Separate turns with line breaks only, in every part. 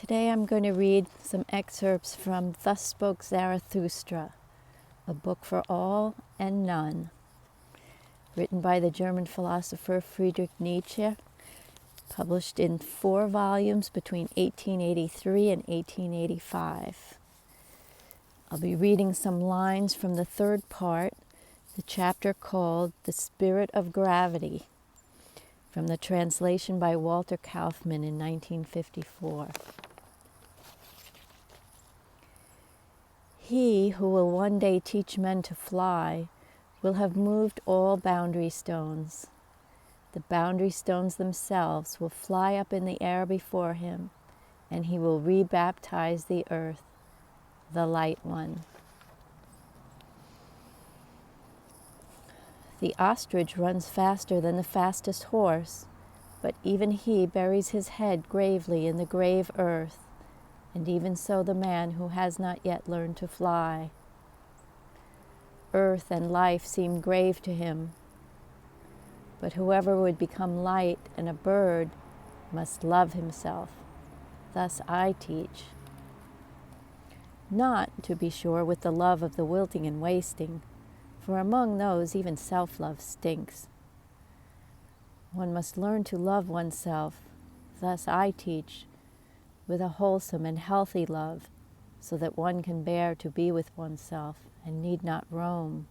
Today I'm going to read some excerpts from Thus Spoke Zarathustra, a book for all and none, written by the German philosopher Friedrich Nietzsche, published in 4 volumes between 1883 and 1885. I'll be reading some lines from the 3rd part, the chapter called The Spirit of Gravity, from the translation by Walter Kaufman in 1954. He who will one day teach men to fly will have moved all boundary stones. The boundary stones themselves will fly up in the air before him, and he will rebaptize the earth, the light one. The ostrich runs faster than the fastest horse, but even he buries his head gravely in the grave earth, and even so the man who has not yet learned to fly. Earth and life seem grave to him, but whoever would become light and a bird must love himself. Thus I teach. Not, to be sure, with the love of the wilting and wasting, for among those even self-love stinks. One must learn to love oneself. Thus I teach, with a wholesome and healthy love, so that one can bear to be with oneself and need not roam.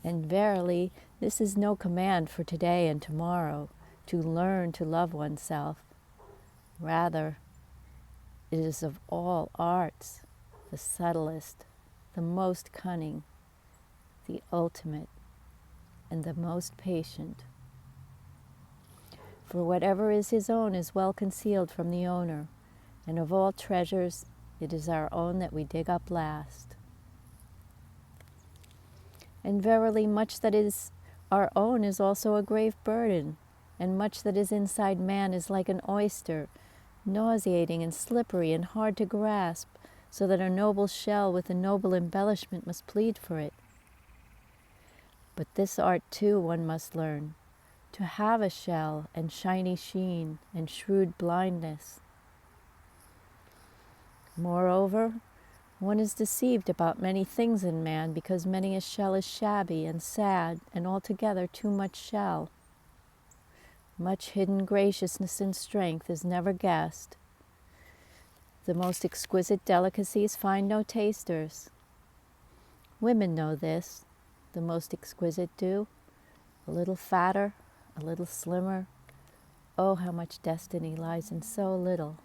And verily, this is no command for today and tomorrow, to learn to love oneself. Rather, it is of all arts the subtlest, the most cunning, the ultimate, and the most patient. For whatever is his own is well concealed from the owner, and of all treasures it is our own that we dig up last. And verily, much that is our own is also a grave burden, and much that is inside man is like an oyster, nauseating and slippery and hard to grasp, so that a noble shell with a noble embellishment must plead for it. But this art too one must learn, to have a shell and shiny sheen and shrewd blindness. Moreover, one is deceived about many things in man, because many a shell is shabby and sad and altogether too much shell. Much hidden graciousness and strength is never guessed. The most exquisite delicacies find no tasters. Women know this, the most exquisite do. A little fatter, a little slimmer. Oh, how much destiny lies in so little.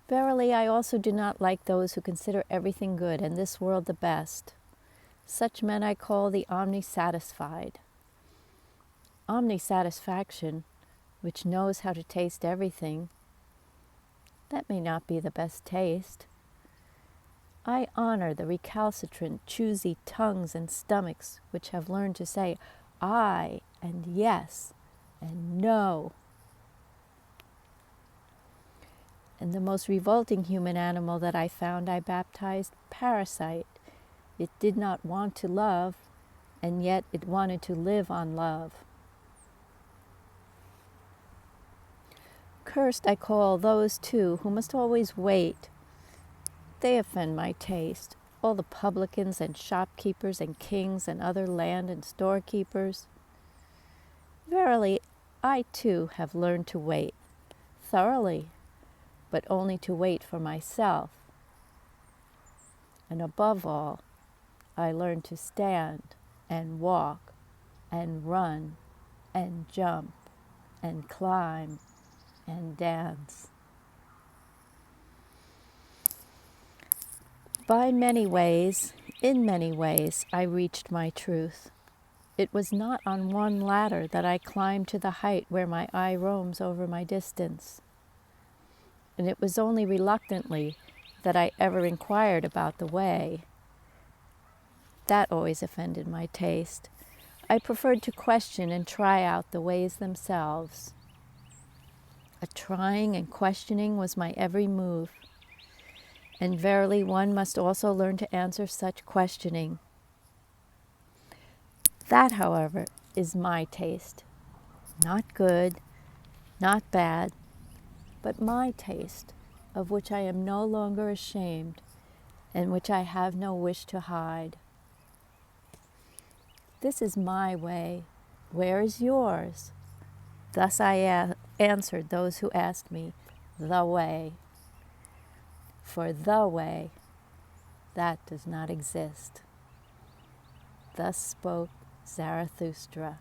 Verily, I also do not like those who consider everything good and this world the best. Such men I call the omnisatisfied. Omnisatisfaction, which knows how to taste everything, that may not be the best taste. I honor the recalcitrant, choosy tongues and stomachs which have learned to say I and yes and no. And the most revolting human animal that I found I baptized Parasite. It did not want to love, and yet it wanted to live on love. Cursed I call those too who must always wait. They offend my taste, all the publicans and shopkeepers and kings and other land and storekeepers. Verily, I too have learned to wait, thoroughly, but only to wait for myself. And above all, I learned to stand and walk and run and jump and climb and dance. By many ways, in many ways, I reached my truth. It was not on one ladder that I climbed to the height where my eye roams over my distance. And it was only reluctantly that I ever inquired about the way. That always offended my taste. I preferred to question and try out the ways themselves. A trying and questioning was my every move. And verily, one must also learn to answer such questioning. That, however, is my taste, not good, not bad, but my taste, of which I am no longer ashamed, and which I have no wish to hide. This is my way. Where is yours? Thus I answered those who asked me, the way. For the way, that does not exist. Thus spoke Zarathustra.